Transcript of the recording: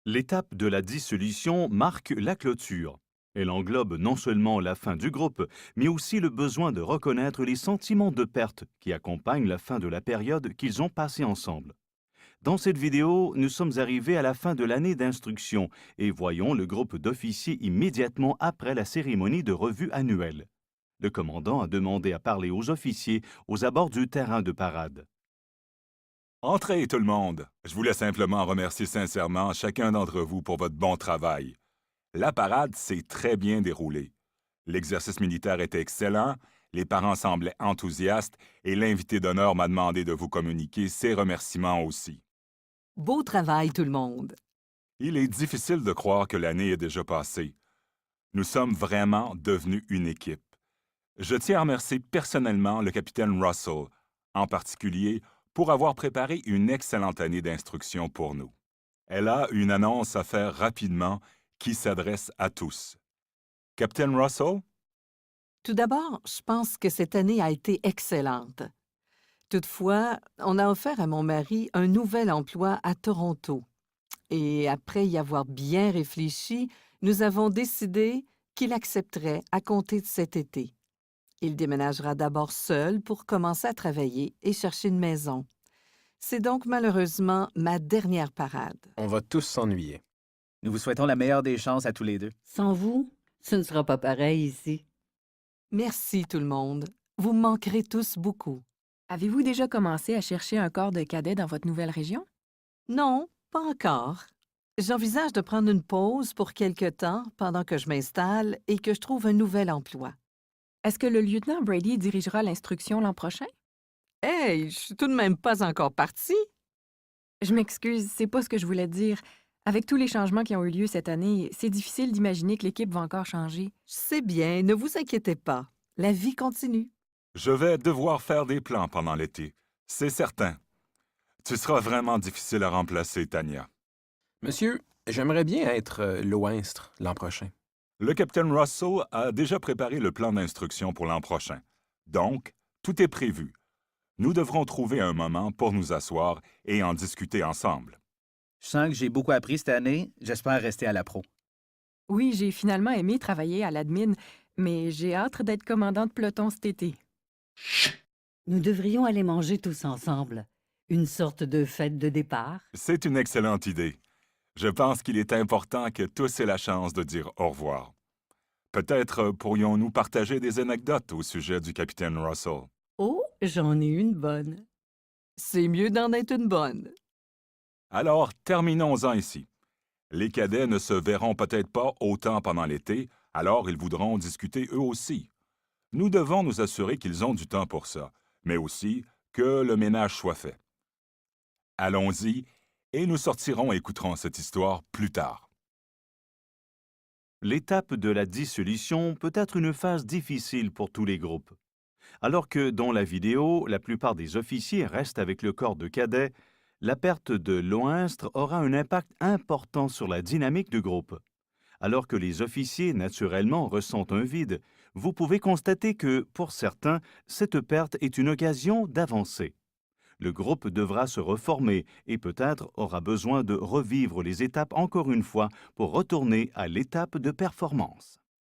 L'étape de la dissolution marque la clôture. Elle englobe non seulement la fin du groupe, mais aussi le besoin de reconnaître les sentiments de perte qui accompagnent la fin de la période qu'ils ont passée ensemble. Dans cette vidéo, nous sommes arrivés à la fin de l'année d'instruction et voyons le groupe d'officiers immédiatement après la cérémonie de revue annuelle. Le commandant a demandé à parler aux officiers aux abords du terrain de parade. Entrez tout le monde. Je voulais simplement remercier sincèrement chacun d'entre vous pour votre bon travail. La parade s'est très bien déroulée. L'exercice militaire était excellent, les parents semblaient enthousiastes et l'invité d'honneur m'a demandé de vous communiquer ses remerciements aussi. Beau travail, tout le monde. Il est difficile de croire que l'année est déjà passée. Nous sommes vraiment devenus une équipe. Je tiens à remercier personnellement le capitaine Russell, en particulier pour avoir préparé une excellente année d'instruction pour nous. Elle a une annonce à faire rapidement qui s'adresse à tous. Capitaine Russell? Tout d'abord, je pense que cette année a été excellente. Toutefois, on a offert à mon mari un nouvel emploi à Toronto. Et après y avoir bien réfléchi, nous avons décidé qu'il accepterait à compter de cet été. Il déménagera d'abord seul pour commencer à travailler et chercher une maison. C'est donc malheureusement ma dernière parade. On va tous s'ennuyer. Nous vous souhaitons la meilleure des chances à tous les deux. Sans vous, ce ne sera pas pareil ici. Merci tout le monde. Vous me manquerez tous beaucoup. Avez-vous déjà commencé à chercher un corps de cadet dans votre nouvelle région? Non, pas encore. J'envisage de prendre une pause pour quelque temps pendant que je m'installe et que je trouve un nouvel emploi. Est-ce que le lieutenant Brady dirigera l'instruction l'an prochain? Hey, je suis tout de même pas encore partie. Je m'excuse, c'est pas ce que je voulais dire. Avec tous les changements qui ont eu lieu cette année, c'est difficile d'imaginer que l'équipe va encore changer. Je sais bien, ne vous inquiétez pas. La vie continue. Je vais devoir faire des plans pendant l'été. C'est certain. Tu seras vraiment difficile à remplacer, Tania. Monsieur, j'aimerais bien être loinstre l'an prochain. Le capitaine Russell a déjà préparé le plan d'instruction pour l'an prochain. Donc, tout est prévu. Nous devrons trouver un moment pour nous asseoir et en discuter ensemble. Je sens que j'ai beaucoup appris cette année. J'espère rester à la pro. Oui, j'ai finalement aimé travailler à l'admin, mais j'ai hâte d'être commandant de peloton cet été. Nous devrions aller manger tous ensemble. Une sorte de fête de départ. C'est une excellente idée. Je pense qu'il est important que tous aient la chance de dire au revoir. Peut-être pourrions-nous partager des anecdotes au sujet du capitaine Russell. Oh, j'en ai une bonne. C'est mieux d'en être une bonne. Alors, terminons-en ici. Les cadets ne se verront peut-être pas autant pendant l'été, alors ils voudront discuter eux aussi. Nous devons nous assurer qu'ils ont du temps pour ça, mais aussi que le ménage soit fait. Allons-y, et nous sortirons et écouterons cette histoire plus tard. L'étape de la dissolution peut être une phase difficile pour tous les groupes. Alors que dans la vidéo, la plupart des officiers restent avec le corps de cadet, la perte de l'OINSTRE aura un impact important sur la dynamique du groupe. Alors que les officiers, naturellement, ressentent un vide, vous pouvez constater que, pour certains, cette perte est une occasion d'avancer. Le groupe devra se reformer et peut-être aura besoin de revivre les étapes encore une fois pour retourner à l'étape de performance.